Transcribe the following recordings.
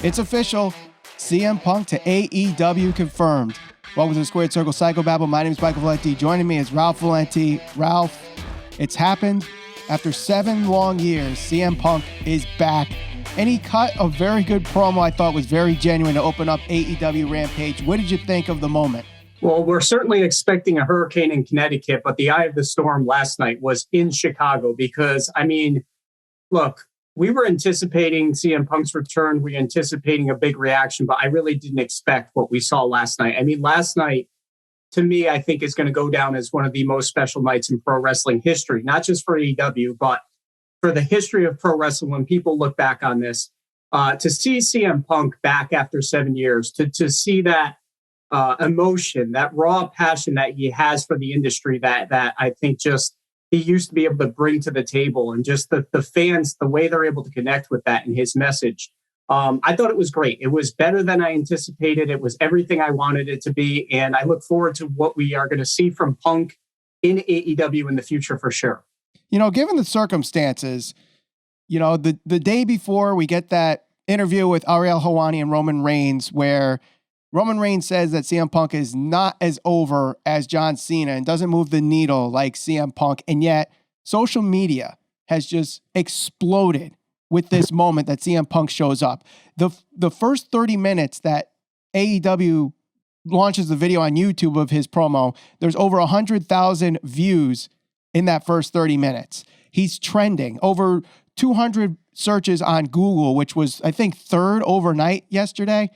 It's official. CM Punk to AEW confirmed. Welcome to the Squared Circle Psychobabble. My name is Michael Valenti. Joining me is Ralph Valenti. Ralph, it's happened. After 7 long years, CM Punk is back. And he cut a very good promo I thought was very genuine to open up AEW Rampage. What did you think of the moment? Well, we're certainly expecting a hurricane in Connecticut, but the eye of the storm last night was in Chicago because, look, we were anticipating CM Punk's return. We were anticipating a big reaction, but I really didn't expect what we saw last night. Last night, to me, I think is going to go down as one of the most special nights in pro wrestling history, not just for AEW, but for the history of pro wrestling. When people look back on this, to see CM Punk back after 7 years, to see that emotion, that raw passion that he has for the industry, that I think just he used to be able to bring to the table, and just the fans, the way they're able to connect with that and his message. I thought it was great. It was better than I anticipated. It was everything I wanted it to be. And I look forward to what we are going to see from Punk in AEW in the future for sure. You know, given the circumstances, you know, the day before we get that interview with Ariel Helwani and Roman Reigns, where Roman Reigns says that CM Punk is not as over as John Cena and doesn't move the needle like CM Punk. And yet social media has just exploded with this moment that CM Punk shows up. The first 30 minutes that AEW launches the video on YouTube of his promo, there's over 100,000 views in that first 30 minutes. He's trending. Over 200 searches on Google, which was, I think, third overnight yesterday.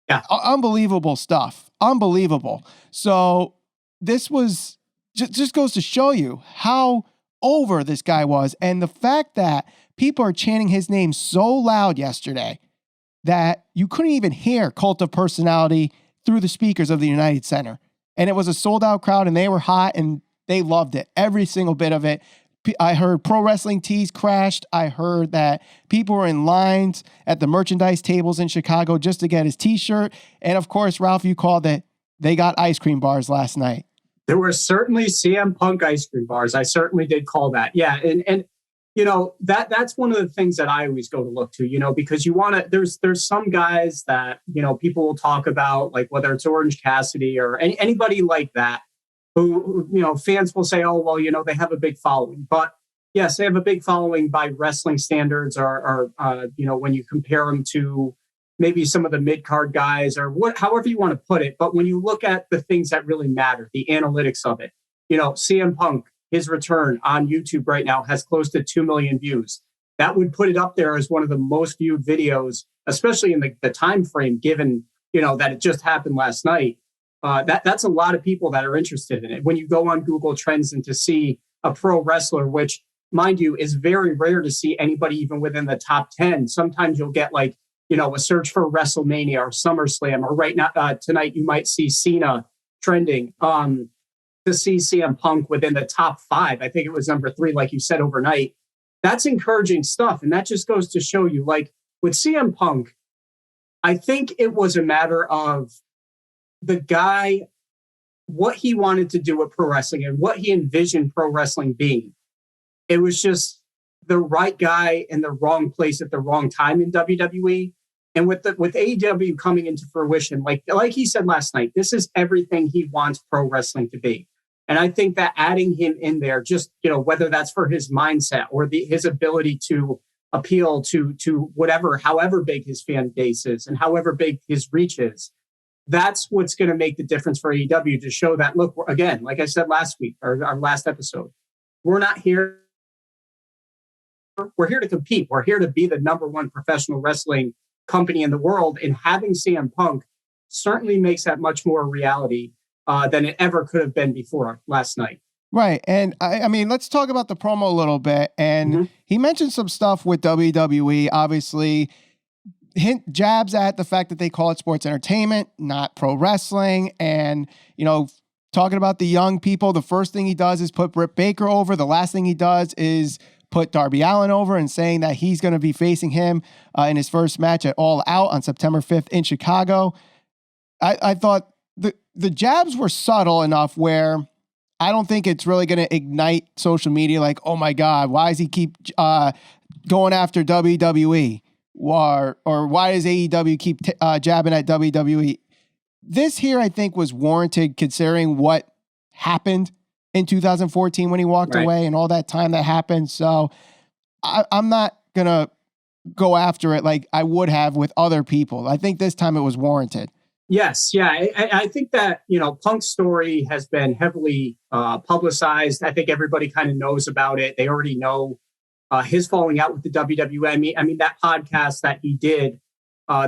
Yeah. Unbelievable stuff. Unbelievable. So this was just goes to show you how over this guy was. And the fact that people are chanting his name so loud yesterday that you couldn't even hear Cult of Personality through the speakers of the United Center. And it was a sold out crowd and they were hot and they loved it. Every single bit of it. I heard Pro Wrestling Tees crashed. I heard that people were in lines at the merchandise tables in Chicago just to get his t-shirt. And of course, Ralph, you called it, they got ice cream bars last night. There were certainly CM Punk ice cream bars. I certainly did call that. Yeah. And you know, that's one of the things that I always go to look to, you know, because you want to, there's some guys that, you know, people will talk about, like whether it's Orange Cassidy or anybody like that, who, you know, fans will say, oh, well, you know, they have a big following. But yes, they have a big following by wrestling standards or you know, when you compare them to maybe some of the mid-card guys or however you want to put it. But when you look at the things that really matter, the analytics of it, you know, CM Punk, his return on YouTube right now has close to 2 million views. That would put it up there as one of the most viewed videos, especially in the time frame, given, you know, that it just happened last night. That's a lot of people that are interested in it. When you go on Google Trends and to see a pro wrestler, which, mind you, is very rare to see anybody even within the top 10. Sometimes you'll get like, you know, a search for WrestleMania or SummerSlam, or right now tonight you might see Cena trending. To see CM Punk within the top 5, I think it was number 3, like you said, overnight. That's encouraging stuff, and that just goes to show you, like with CM Punk, I think it was a matter of the guy, what he wanted to do with pro wrestling and what he envisioned pro wrestling being. It was just the right guy in the wrong place at the wrong time in WWE. And with AEW coming into fruition, like he said last night, this is everything he wants pro wrestling to be. And I think that adding him in there, just, you know, whether that's for his mindset or his ability to appeal to whatever, however big his fan base is and however big his reach is, that's what's going to make the difference for AEW, to show that, look, again, like I said last week or our last episode, we're not here. We're here to compete. We're here to be the number 1 professional wrestling company in the world. And having CM Punk certainly makes that much more a reality than it ever could have been before last night. Right. And I mean, let's talk about the promo a little bit. And he mentioned some stuff with WWE, obviously jabs at the fact that they call it sports entertainment, not pro wrestling. And, you know, talking about the young people, the first thing he does is put Britt Baker over. The last thing he does is put Darby Allin over, and saying that he's going to be facing him in his first match at All Out on September 5th in Chicago. I thought the jabs were subtle enough where I don't think it's really going to ignite social media like, oh my God, why does he keep going after WWE? or why does AEW keep jabbing at WWE? This here, I think, was warranted considering what happened in 2014 when he walked away and all that time that happened. So I'm not going to go after it like I would have with other people. I think this time it was warranted. Yes. Yeah. I think that, Punk's story has been heavily publicized. I think everybody kind of knows about it. They already know his falling out with the WWE. I mean, that podcast that he did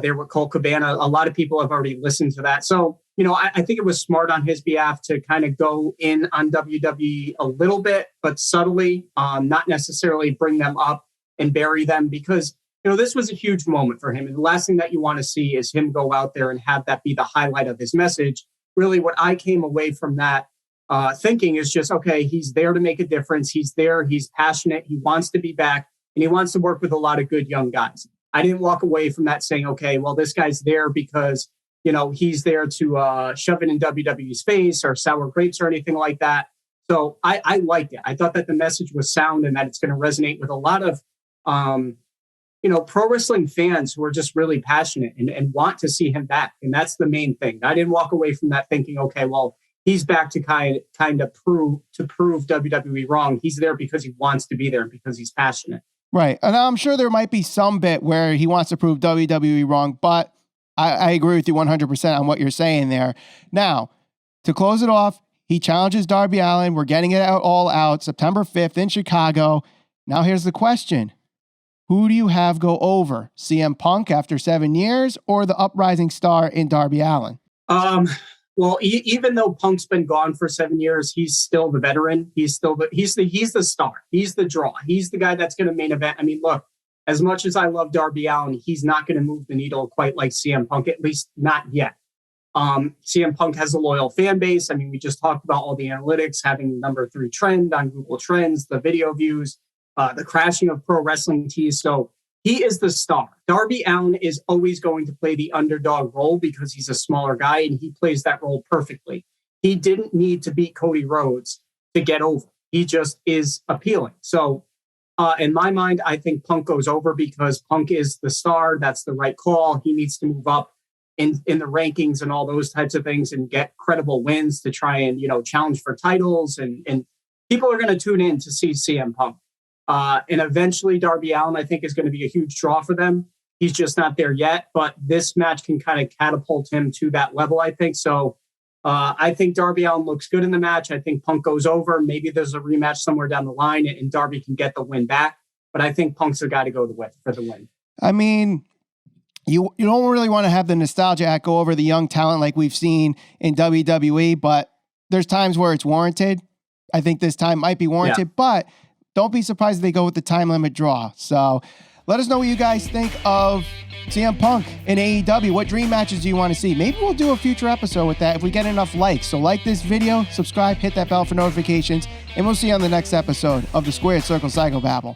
there with Colt Cabana, a lot of people have already listened to that. So, I think it was smart on his behalf to kind of go in on WWE a little bit, but subtly, not necessarily bring them up and bury them, because this was a huge moment for him. And the last thing that you want to see is him go out there and have that be the highlight of his message. Really, what I came away from that thinking is just, okay, he's there to make a difference. He's there. He's passionate. He wants to be back, and he wants to work with a lot of good young guys. I didn't walk away from that saying, okay, well, this guy's there because, he's there to shove it in WWE's face or sour grapes or anything like that. So I liked it. I thought that the message was sound and that it's going to resonate with a lot of, pro wrestling fans who are just really passionate and want to see him back. And that's the main thing. I didn't walk away from that thinking, okay, well, he's back to kind of prove WWE wrong. He's there because he wants to be there, because he's passionate. Right. And I'm sure there might be some bit where he wants to prove WWE wrong, but I agree with you 100% on what you're saying there. Now, to close it off, he challenges Darby Allin. We're getting it out all out September 5th in Chicago. Now, here's the question. Who do you have go over? CM Punk after 7 years, or the uprising star in Darby Allin? Well, even though Punk's been gone for 7 years, he's still the veteran. He's the star. He's the draw. He's the guy that's going to main event. I mean, look, as much as I love Darby Allin, he's not going to move the needle quite like CM Punk, at least not yet. CM Punk has a loyal fan base. I mean, we just talked about all the analytics, having number 3 trend on Google Trends, the video views, the crashing of pro wrestling tees. So he is the star. Darby Allin is always going to play the underdog role because he's a smaller guy and he plays that role perfectly. He didn't need to beat Cody Rhodes to get over. He just is appealing. So in my mind, I think Punk goes over because Punk is the star. That's the right call. He needs to move up in the rankings and all those types of things and get credible wins to try and, challenge for titles. And people are going to tune in to see CM Punk. And eventually Darby Allin, I think, is going to be a huge draw for them. He's just not there yet, but this match can kind of catapult him to that level, I think. So I think Darby Allin looks good in the match. I think Punk goes over. Maybe there's a rematch somewhere down the line and Darby can get the win back. But I think Punk's the guy to go for the win. I mean, you don't really want to have the nostalgia act go over the young talent like we've seen in WWE, but there's times where it's warranted. I think this time might be warranted, but don't be surprised if they go with the time limit draw. So let us know what you guys think of CM Punk in AEW. What dream matches do you want to see? Maybe we'll do a future episode with that if we get enough likes. So like this video, subscribe, hit that bell for notifications, and we'll see you on the next episode of the Squared Circle Psychobabble.